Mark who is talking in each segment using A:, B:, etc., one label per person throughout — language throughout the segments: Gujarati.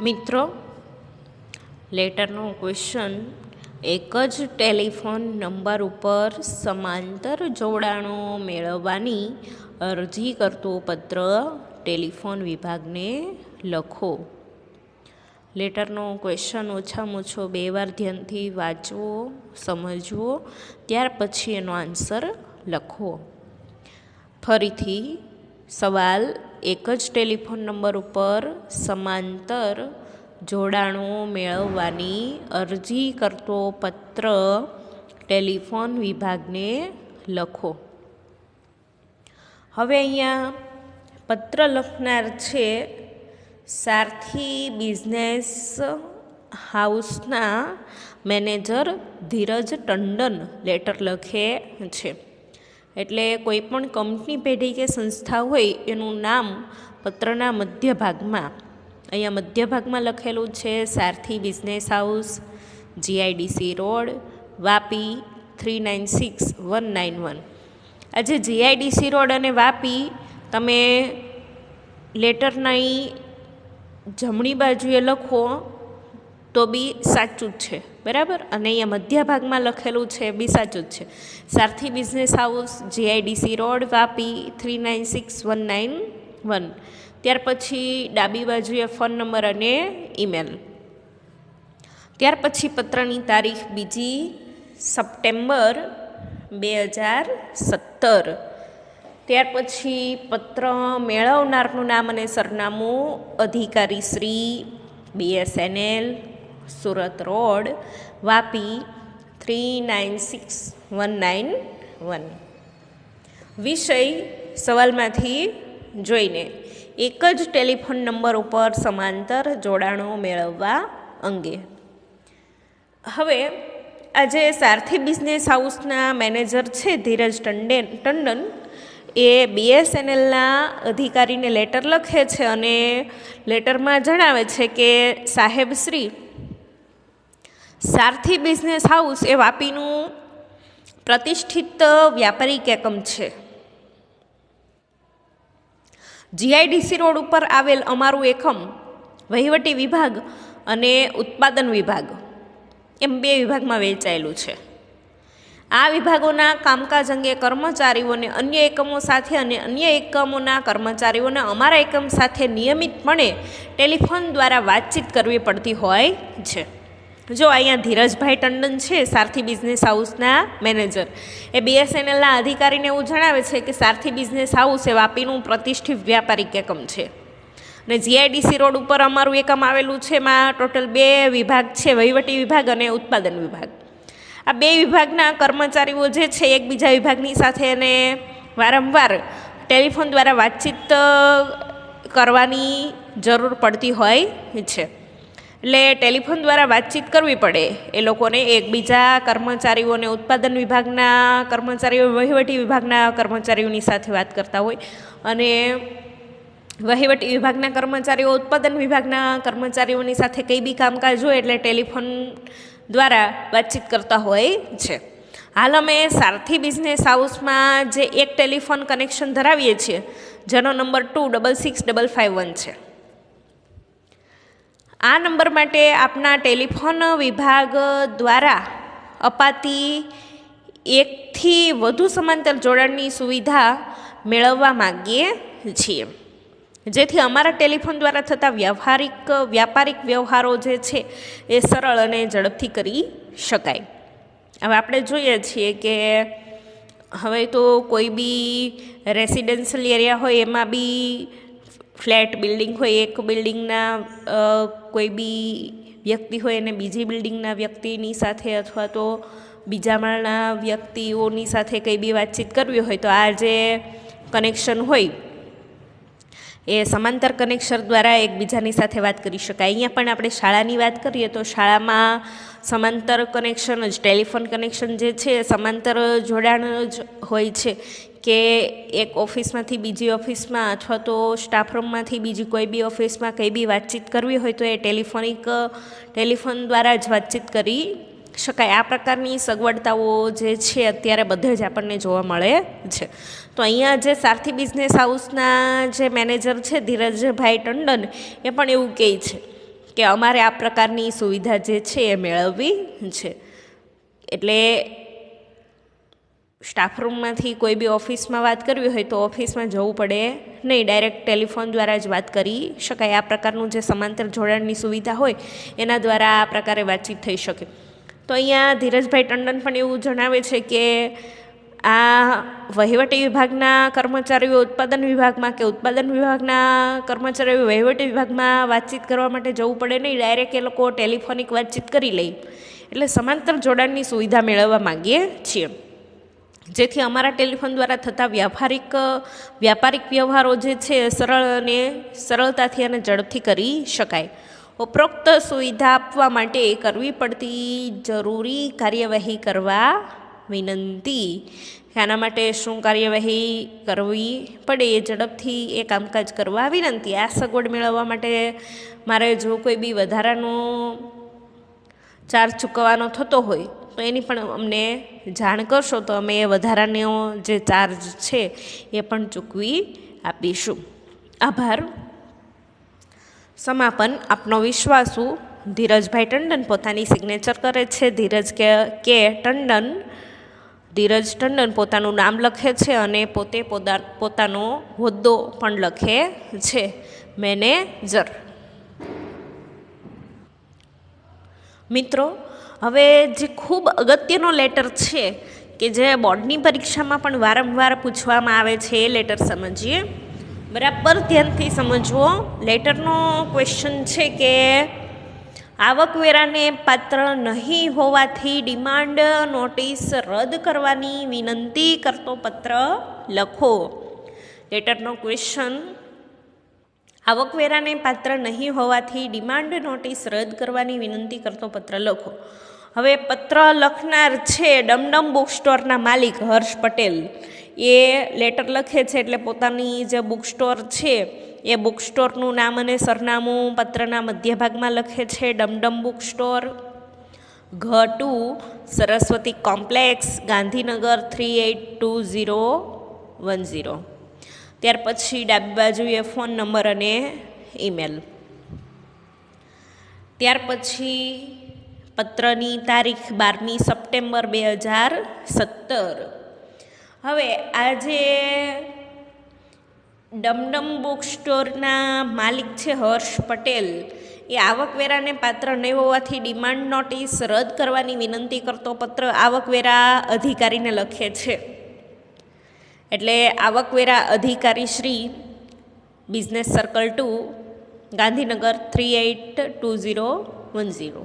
A: મિત્રો, લેટરનો ક્વેશ્ચન, એક જ ટેલિફોન નંબર ઉપર સમાંતર જોડાણો મેળવવાની અરજી કરતો પત્ર ટેલિફોન વિભાગને લખો. લેટરનો ક્વેશ્ચન ઓછામાં ઓછો 2 વાર ધ્યાનથી વાંચવો, સમજવો, ત્યાર પછી એનો આન્સર લખવો. ફરીથી સવાલ, એક જ ટેલિફોન નંબર ઉપર સમાંતર જોડાણો મેળવવાની અરજી કરતો પત્ર ટેલિફોન વિભાગને લખો. હવે અહીંયા પત્ર લખનાર છે સારથી બિઝનેસ હાઉસના મેનેજર ધીરજ ટંડન લેટર લખે છે. એટલે કોઈ પણ કંપની પેઢી કે સંસ્થા હોય એનું નામ પત્રના મધ્ય ભાગમાં, અહીંયા મધ્ય ભાગમાં લખેલું છે Sarthi business house, GIDC road, Vapi 396191. આજે GIDC રોડ અને વાપી તમે લેટરની જમણી બાજુએ લખો તો બી સાચું જ છે, બરાબર. અને અહીંયા મધ્ય ભાગમાં લખેલું છે બી સાચું જ છે. Sarthi business house, GIDC road, Vapi 396191. ત્યાર પછી ડાબી બાજુએ ફોન નંબર અને ઈમેલ. ત્યાર પછી પત્રની તારીખ 2 સપ્ટેમ્બર 2017. ત્યાર પછી પત્ર મેળવનારનું નામ અને સરનામું અધિકારી શ્રી BSNL, સુરત રોડ, વાપી 396191. વિષય સવાલમાંથી જોઈને એક જ ટેલિફોન નંબર ઉપર સમાંતર જોડાણો મેળવવા અંગે. હવે આજે સારથી બિઝનેસ હાઉસના મેનેજર છે ધીરજ ટંડન, એ BSNLના અધિકારીને લેટર લખે છે અને લેટરમાં જણાવે છે કે સાહેબ શ્રી, સારથી બિઝનેસ હાઉસ એ વાપીનું પ્રતિષ્ઠિત વ્યાપારિક એકમ છે. GIDC રોડ ઉપર આવેલ અમારું એકમ વહીવટી વિભાગ અને ઉત્પાદન વિભાગ એમ 2 વિભાગમાં વહેંચાયેલું છે. આ વિભાગોના કામકાજ અંગે કર્મચારીઓને અન્ય એકમો સાથે અને અન્ય એકમોના કર્મચારીઓને અમારા એકમ સાથે નિયમિતપણે ટેલિફોન દ્વારા વાતચીત કરવી પડતી હોય છે. જો અહીંયા ધીરજભાઈ ટંડન છે સારથી બિઝનેસ હાઉસના મેનેજર, એ BSNLના અધિકારીને એવું જણાવે છે કે સારથી બિઝનેસ હાઉસ એ વાપીનું પ્રતિષ્ઠિત વ્યાપારિક એકમ છે અને GIDC રોડ ઉપર અમારું એકમ આવેલું છે. એમાં ટોટલ 2 વિભાગ છે, વહીવટી વિભાગ અને ઉત્પાદન વિભાગ. આ 2 વિભાગના કર્મચારીઓ જે છે એકબીજા વિભાગની સાથે એને વારંવાર ટેલિફોન દ્વારા વાતચીત કરવાની જરૂર પડતી હોય છે. એટલે ટેલિફોન દ્વારા વાતચીત કરવી પડે એ લોકોને, એકબીજા કર્મચારીઓને ઉત્પાદન વિભાગના કર્મચારીઓ વહીવટી વિભાગના કર્મચારીઓની સાથે વાત કરતા હોય અને વહીવટી વિભાગના કર્મચારીઓ ઉત્પાદન વિભાગના કર્મચારીઓની સાથે કંઈ બી કામકાજ હોય એટલે ટેલિફોન દ્વારા વાતચીત કરતા હોય છે. હાલ અમે સારથી બિઝનેસ હાઉસમાં જે એક ટેલિફોન કનેક્શન ધરાવીએ છીએ જેનો નંબર 266551 છે. આ નંબર માટે આપના ટેલિફોન વિભાગ દ્વારા અપાતી 1 થી વધુ સમાંતર જોડાણની સુવિધા મેળવવા માગીએ છીએ, જેથી અમારા ટેલિફોન દ્વારા થતા વ્યાપારિક વ્યવહારો જે છે એ સરળ અને ઝડપથી કરી શકાય. હવે આપણે જોઈએ છીએ કે હવે તો કોઈ બી રેસિડેન્શિયલ એરિયા હોય એમાં બી ફ્લેટ બિલ્ડિંગ હોય, એક બિલ્ડિંગના કોઈ બી વ્યક્તિ હોય અને બીજી બિલ્ડિંગના વ્યક્તિની સાથે અથવા તો બીજા માળના વ્યક્તિઓની સાથે કંઈ બી વાતચીત કરવી હોય તો આ જે કનેક્શન હોય એ સમાંતર કનેક્શન દ્વારા એકબીજાની સાથે વાત કરી શકાય. અહીંયા પણ આપણે શાળાની વાત કરીએ તો શાળામાં સમાંતર કનેક્શન જ, ટેલિફોન કનેક્શન જે છે સમાંતર જોડાણ જ હોય છે કે એક ઓફિસમાંથી બીજી ઓફિસમાં અથવા તો સ્ટાફ રૂમમાંથી બીજી કોઈ બી ઓફિસમાં કંઈ બી વાતચીત કરવી હોય તો એ ટેલિફોન દ્વારા જ વાતચીત કરી શકાય. આ પ્રકારની સગવડતાઓ જે છે અત્યારે બધે જ આપણને જોવા મળે છે. તો અહીંયા જે સારથી બિઝનેસ હાઉસના જે મેનેજર છે ધીરજભાઈ ટંડન, એ પણ એવું કહે છે કે અમારે આ પ્રકારની સુવિધા જે છે એ મેળવવી છે. એટલે સ્ટાફ રૂમમાંથી કોઈ બી ઓફિસમાં વાત કરવી હોય તો ઓફિસમાં જવું પડે નહીં, ડાયરેક્ટ ટેલિફોન દ્વારા જ વાત કરી શકાય. આ પ્રકારનું જે સમાંતર જોડાણની સુવિધા હોય એના દ્વારા આ પ્રકારે વાતચીત થઈ શકે. તો અહીંયા ધીરજભાઈ ટંડન પણ એવું જણાવે છે કે આ વહીવટી વિભાગના કર્મચારીઓ ઉત્પાદન વિભાગમાં કે ઉત્પાદન વિભાગના કર્મચારીઓ વહીવટી વિભાગમાં વાતચીત કરવા માટે જવું પડે નહીં, ડાયરેક્ટ એ લોકો ટેલિફોનિક વાતચીત કરી લે. એટલે સમાંતર જોડાણની સુવિધા મેળવવા માગીએ છીએ, જેથી અમારા ટેલિફોન દ્વારા થતા વ્યાપારિક વ્યવહારો જે છે સરળ અને સરળતાથી અને ઝડપથી કરી શકાય. ઉપરોક્ત સુવિધા આપવા માટે કરવી પડતી જરૂરી કાર્યવાહી કરવા વિનંતી. આના માટે શું કાર્યવાહી કરવી પડે એ ઝડપથી એ કામકાજ કરવા વિનંતી. આ સગવડ મેળવવા માટે મારે જો કોઈ બી વધારાનો ચાર્જ ચૂકવવાનો થતો હોય તો એની પણ અમને જાણ કરશો તો અમે એ વધારાનો જે ચાર્જ છે એ પણ ચૂકવી આપીશું. આભાર. સમાપન. આપનો વિશ્વાસુ ધીરજભાઈ ટંડન પોતાની સિગ્નેચર કરે છે. ધીરજ કે ટંડન. ધીરજ ટંડન પોતાનું નામ લખે છે અને પોતે પોતાનો હોદ્દો પણ લખે છે, મેનેજર. મિત્રો, હવે જે ખૂબ અગત્યનો લેટર છે કે જે બોર્ડની પરીક્ષામાં પણ વારંવાર પૂછવામાં આવે છે એ લેટર સમજીએ. બરાબર ધ્યાનથી સમજવો. લેટરનો ક્વેશ્ચન છે કે આવકવેરાને પાત્ર નહીં હોવાથી ડિમાન્ડ નોટિસ રદ કરવાની વિનંતી કરતો પત્ર લખો. લેટરનો ક્વેશ્ચન: આવકવેરાને પાત્ર નહીં હોવાથી ડિમાન્ડ નોટિસ રદ કરવાની વિનંતી કરતો પત્ર લખો. હવે પત્ર લખનાર છે ડમડમ બુક સ્ટોરના માલિક હર્ષ પટેલ. એ લેટર લખે છે એટલે પોતાની જે બુક સ્ટોર છે એ બુક સ્ટોરનું નામ અને સરનામું પત્રના મધ્ય ભાગમાં લખે છે, ડમડમ બુક સ્ટોર, ઘ 2, સરસ્વતી કોમ્પ્લેક્સ, ગાંધીનગર 382010. ત્યાર પછી ડાબી બાજુએ ફોન નંબર અને ઈમેલ. ત્યાર પછી પત્રની તારીખ 12મી સપ્ટેમ્બર 2017. હવે આજે ડમડમ બુક સ્ટોરના માલિક છે હર્ષ પટેલ, એ આવકવેરાને પાત્ર નહીં હોવાથી ડિમાન્ડ નોટિસ રદ કરવાની વિનંતી કરતો પત્ર આવકવેરા અધિકારીને લખે છે. એટલે આવકવેરા અધિકારી શ્રી, બિઝનેસ સર્કલ 2, ગાંધીનગર 382010.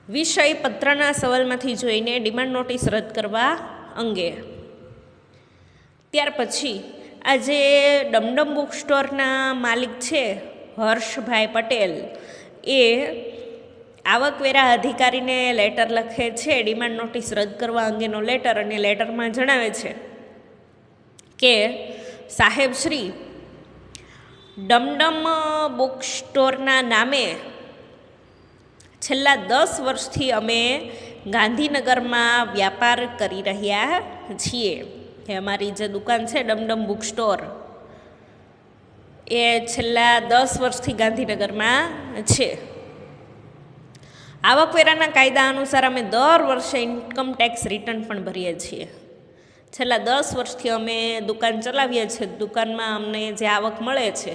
A: વિષય પત્રના સવાલમાંથી જોઈને ડિમાન્ડ નોટિસ રદ કરવા અંગે. ત્યાર પછી આજે ડમડમ બુક સ્ટોરના માલિક છે હર્ષભાઈ પટેલ, એ આવકવેરા અધિકારીને લેટર લખે છે, ડિમાન્ડ નોટિસ રદ કરવા અંગેનો લેટર. અને લેટરમાં જણાવે છે કે સાહેબ શ્રી, ડમડમ બુક સ્ટોરના નામે છેલ્લા 10 વર્ષથી અમે ગાંધીનગરમાં વ્યાપાર કરી રહ્યા છીએ. એ અમારી જે દુકાન છે ડમડમ બુક સ્ટોર, એ છેલ્લા 10 વર્ષથી ગાંધીનગરમાં છે. આવકવેરાના કાયદા અનુસાર અમે દર વર્ષે ઇન્કમ ટેક્સ રિટર્ન પણ ભરીએ છીએ. છેલ્લા 10 વર્ષથી અમે દુકાન ચલાવીએ છીએ. દુકાનમાં અમને જે આવક મળે છે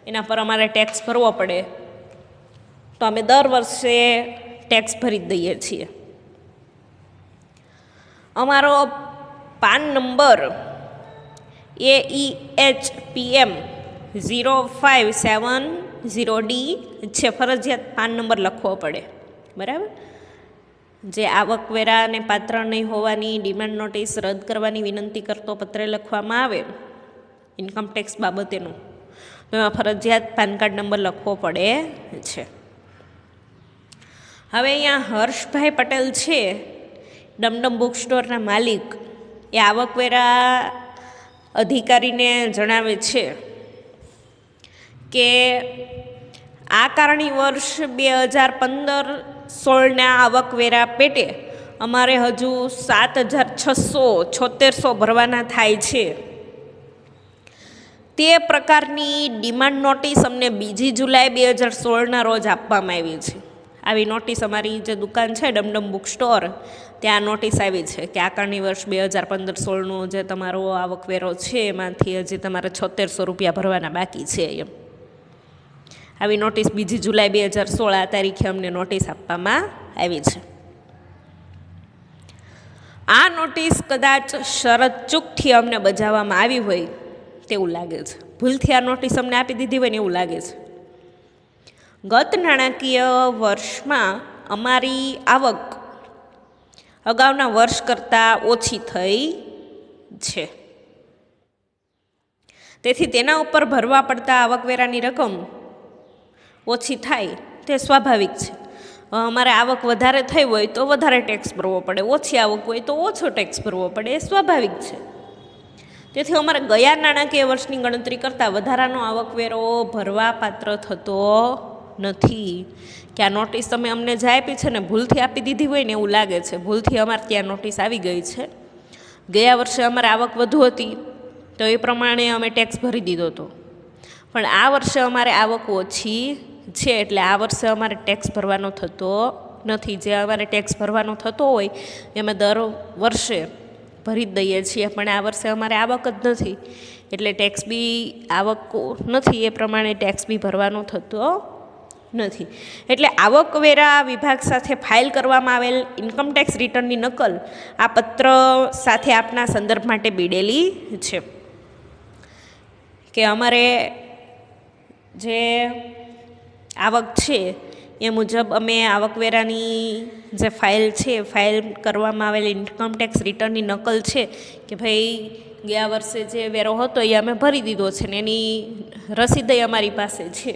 A: એના પર અમારે ટેક્સ ભરવો પડે, તો અમે દર વર્ષે ટેક્સ ભરી જ દઈએ છીએ. અમારો પાન નંબર AEHPM 0570D છે. ફરજિયાત પાન નંબર લખવો પડે, બરાબર. જે આવકવેરાને પાત્ર નહીં હોવાની ડિમાન્ડ નોટિસ રદ કરવાની વિનંતી કરતો પત્ર લખવામાં આવે ઇન્કમટેક્સ બાબતેનું, તો એમાં ફરજિયાત પાન કાર્ડ નંબર લખવો પડે છે. હવે અહીંયા હર્ષભાઈ પટેલ છે ડમડમ બુક સ્ટોરના માલિક, એ આવકવેરા અધિકારીને જણાવે છે કે આ કારણી વર્ષ 2015-16ના આવકવેરા પેટે અમારે હજુ 7,676 ભરવાના થાય છે. તે પ્રકારની ડિમાન્ડ નોટિસ અમને 2 જુલાઈ 2016ના રોજ આપવામાં આવી છે. આવી નોટિસ અમારી જે દુકાન છે ડમડમ બુક સ્ટોર, ત્યાં નોટિસ આવી છે કે આકારણી વર્ષ 2015-16નો જે તમારો આવકવેરો છે એમાંથી હજી તમારે 7600 રૂપિયા ભરવાના બાકી છે. એમ આવી નોટિસ 2 જુલાઈ 2016 આ તારીખે અમને નોટિસ આપવામાં આવી છે. આ નોટિસ કદાચ શરત ચૂકથી અમને બજાવવામાં આવી હોય તેવું લાગે છે. ભૂલથી આ નોટિસ અમને આપી દીધી હોય ને એવું લાગે છે. ગત નાણાકીય વર્ષમાં અમારી આવક અગાઉના વર્ષ કરતાં ઓછી થઈ છે. તેથી તેના ઉપર ભરવા પડતા આવકવેરાની રકમ ઓછી થાય તે સ્વાભાવિક છે. અમારે આવક વધારે થઈ હોય તો વધારે ટેક્સ ભરવો પડે, ઓછી આવક હોય તો ઓછો ટેક્સ ભરવો પડે, એ સ્વાભાવિક છે. તેથી અમારે ગયા નાણાકીય વર્ષની ગણતરી કરતાં વધારાનો આવકવેરો ભરવા પાત્ર થતો નથી. કે આ નોટિસ તમે અમને જે આપી છે ને ભૂલથી આપી દીધી હોય ને એવું લાગે છે. ભૂલથી અમારે ત્યાં નોટિસ આવી ગઈ છે. ગયા વર્ષે અમારે આવક વધુ હતી તો એ પ્રમાણે અમે ટેક્સ ભરી દીધો હતો, પણ આ વર્ષે અમારે આવક ઓછી છે એટલે આ વર્ષે અમારે ટેક્સ ભરવાનો થતો નથી. જે અમારે ટેક્સ ભરવાનો થતો હોય એ અમે દર વર્ષે ભરી જ દઈએ છીએ, પણ આ વર્ષે અમારે આવક જ નથી એટલે ટેક્સ બી આવક નથી એ પ્રમાણે ટેક્સ બી ભરવાનો થતો નથી. એટલે આવકવેરા વિભાગ સાથે ફાઇલ કરવામાં આવેલ ઇન્કમટેક્સ રિટર્નની નકલ આ પત્ર સાથે આપના સંદર્ભ માટે બીડેલી છે કે અમારે જે આવક છે એ મુજબ અમે આવકવેરાની જે ફાઇલ છે, ફાઇલ કરવામાં આવેલ ઇન્કમટેક્સ રિટર્નની નકલ છે કે ભાઈ ગયા વર્ષે જે વેરો હતો એ અમે ભરી દીધો છે ને એની રસીદ અમારી પાસે છે,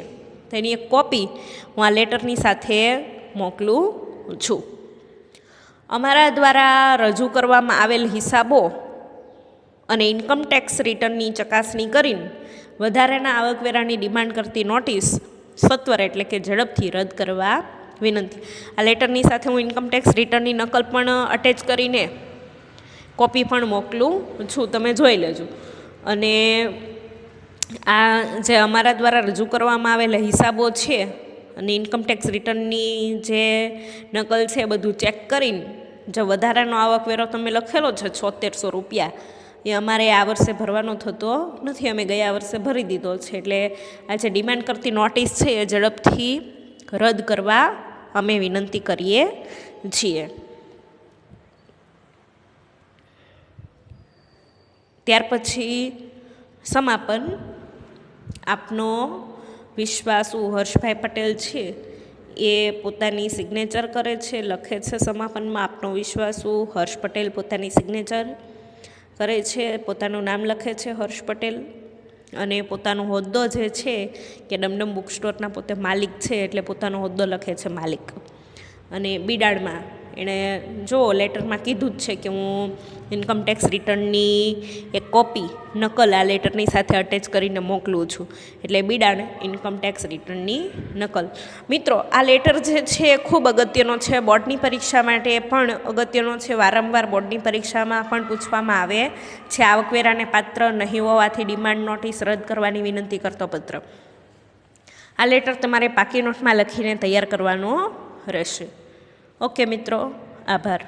A: તેની એક કોપી હું આ લેટરની સાથે મોકલું છું. અમારા દ્વારા રજૂ કરવામાં આવેલ હિસાબો અને ઇન્કમટેક્સ રિટર્નની ચકાસણી કરીને વધારાના આવકવેરાની ડિમાન્ડ કરતી નોટિસ સત્વર એટલે કે ઝડપથી રદ કરવા વિનંતી. આ લેટરની સાથે હું ઇન્કમટેક્સ રિટર્નની નકલ પણ અટેચ કરીને કોપી પણ મોકલું છું, તમે જોઈ લેજો. અને આ જે અમારા દ્વારા રજૂ કરવામાં આવેલા હિસાબો છે અને ઇન્કમટેક્સ રિટર્નની જે નકલ છે બધું ચેક કરીને જે વધારાનો આવકવેરો તમે લખેલો છે 7600 રૂપિયા એ અમારે આ વર્ષે ભરવાનો થતો નથી, અમે ગયા વર્ષે ભરી દીધો છે. એટલે આ જે ડિમાન્ડ કરતી નોટિસ છે એ ઝડપથી રદ કરવા અમે વિનંતી કરીએ છીએ. ત્યાર પછી સમાપન. આપનો વિશ્વાસુ હર્ષભાઈ પટેલ છે એ પોતાની સિગ્નેચર કરે છે, લખે છે સમાપનમાં આપનો વિશ્વાસુ હર્ષ પટેલ પોતાની સિગ્નેચર કરે છે, પોતાનું નામ લખે છે હર્ષ પટેલ, અને પોતાનો હોદ્દો જે છે કે ડમડમ બુક સ્ટોરના પોતે માલિક છે એટલે પોતાનો હોદ્દો લખે છે માલિક. અને બિડાડમાં એણે જો લેટરમાં કીધું જ છે કે હું ઇન્કમટેક્સ રિટર્નની એક કોપી નકલ આ લેટરની સાથે અટેચ કરીને મોકલું છું, એટલે બિડાડ ઇન્કમટેક્સ રિટર્નની નકલ. મિત્રો, આ લેટર જે છે ખૂબ અગત્યનો છે, બોર્ડની પરીક્ષા માટે પણ અગત્યનો છે. વારંવાર બોર્ડની પરીક્ષામાં પણ પૂછવામાં આવે છે. આવકવેરાને પાત્ર નહીં હોવાથી ડિમાન્ડ નોટિસ રદ કરવાની વિનંતી કરતો પત્ર. આ લેટર તમારે પાકી નોટમાં લખીને તૈયાર કરવાનો રહેશે. ઓકે મિત્રો, આભાર.